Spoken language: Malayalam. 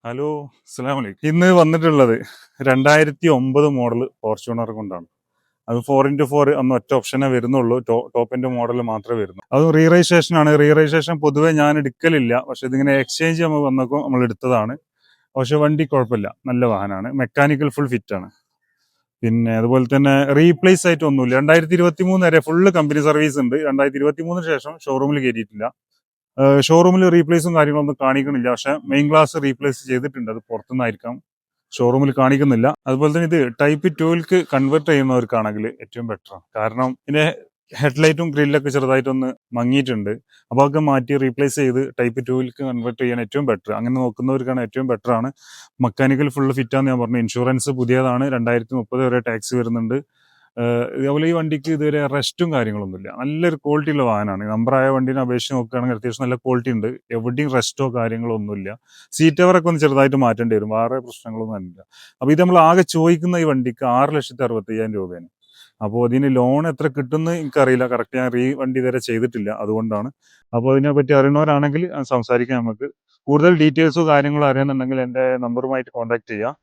ഹലോ, അസ്സലാമു അലൈക്കും. ഇന്ന് വന്നിട്ടുള്ളത് 2009 മോഡൽ ഫോർച്യൂണർ കൊണ്ടാണ്. അത് 4x4 അന്ന് ഒറ്റ ഓപ്ഷനേ വരുന്നുള്ളൂ. ടോപ്പിന്റെ മോഡൽ മാത്രമേ വരുന്നു. അത് റീ രജിസ്ട്രേഷൻ ആണ്. റീ രജിസ്ട്രേഷൻ പൊതുവെ ഞാൻ എടുക്കലില്ല. പക്ഷെ ഇതിങ്ങനെ എക്സ്ചേഞ്ച് നമ്മൾ വന്നപ്പോൾ നമ്മൾ എടുത്തതാണ്. പക്ഷെ വണ്ടി കുഴപ്പമില്ല, നല്ല വാഹനമാണ്. മെക്കാനിക്കൽ ഫുൾ ഫിറ്റ് ആണ്. പിന്നെ അതുപോലെ തന്നെ റീപ്ലേസ് ആയിട്ട് ഒന്നുമില്ല. 2023 വരെ ഫുള്ള് കമ്പനി സർവീസ് ഉണ്ട്. 2023 ശേഷം ഷോറൂമിൽ കയറ്റിയിട്ടില്ല. ഷോറൂമിൽ റീപ്ലേസും കാര്യങ്ങളൊന്നും കാണിക്കണില്ല. പക്ഷെ മെയിൻ ഗ്ലാസ് റീപ്ലേസ് ചെയ്തിട്ടുണ്ട്. അത് പുറത്തുനിന്നായിരിക്കാം, ഷോറൂമിൽ കാണിക്കുന്നില്ല. അതുപോലെ തന്നെ ഇത് ടൈപ്പ് 2ലേക്ക് കൺവേർട്ട് ചെയ്യുന്നവർക്കാണെങ്കിൽ ഏറ്റവും ബെറ്ററാണ്. കാരണം ഇതിന്റെ ഹെഡ്ലൈറ്റും ഗ്രില്ലൊക്കെ ചെറുതായിട്ടൊന്ന് മങ്ങിയിട്ടുണ്ട്. അപ്പോൾ അതൊക്കെ മാറ്റി റീപ്ലേസ് ചെയ്ത് ടൈപ്പ് 2ലേക്ക് കൺവേർട്ട് ചെയ്യാൻ ഏറ്റവും ബെറ്റർ. അങ്ങനെ നോക്കുന്നവർക്കാണ് ഏറ്റവും ബെറ്റർ ആണ്. മെക്കാനിക്കൽ ഫുള്ള് ഫിറ്റാന്ന് ഞാൻ പറഞ്ഞു. ഇൻഷുറൻസ് പുതിയതാണ്. 2030 വരെ ടാക്സ് വരുന്നുണ്ട്. അതുപോലെ ഈ വണ്ടിക്ക് ഇതുവരെ റെസ്റ്റും കാര്യങ്ങളൊന്നുമില്ല. നല്ലൊരു ക്വാളിറ്റി ഉള്ള വാഹനമാണ്. നമ്പറായ വണ്ടിനെ അപേക്ഷിച്ച് നോക്കുകയാണെങ്കിൽ അത്യാവശ്യം നല്ല ക്വാളിറ്റി ഉണ്ട്. എവിടെയും റെസ്റ്റോ കാര്യങ്ങളോ ഒന്നുമില്ല. സീറ്റ് കവറൊക്കെ ഒന്ന് ചെറുതായിട്ട് മാറ്റേണ്ടി വരും. വേറെ പ്രശ്നങ്ങളൊന്നും ഇല്ല. അപ്പോൾ ഇത് നമ്മൾ ആകെ ചോദിക്കുന്ന ഈ വണ്ടിക്ക് 6,65,000 രൂപയാണ്. അപ്പോൾ അതിന് ലോൺ എത്ര കിട്ടുമെന്ന് എനിക്കറിയില്ല. കറക്റ്റ് ഞാൻ വണ്ടി ഇതുവരെ ചെയ്തിട്ടില്ല, അതുകൊണ്ടാണ്. അപ്പോൾ അതിനെപ്പറ്റി അറിയുന്നവരാണെങ്കിൽ സംസാരിക്കാം. നമുക്ക് കൂടുതൽ ഡീറ്റെയിൽസോ കാര്യങ്ങളോ അറിയുന്നുണ്ടെങ്കിൽ എൻ്റെ നമ്പറുമായിട്ട് കോൺടാക്ട് ചെയ്യാം.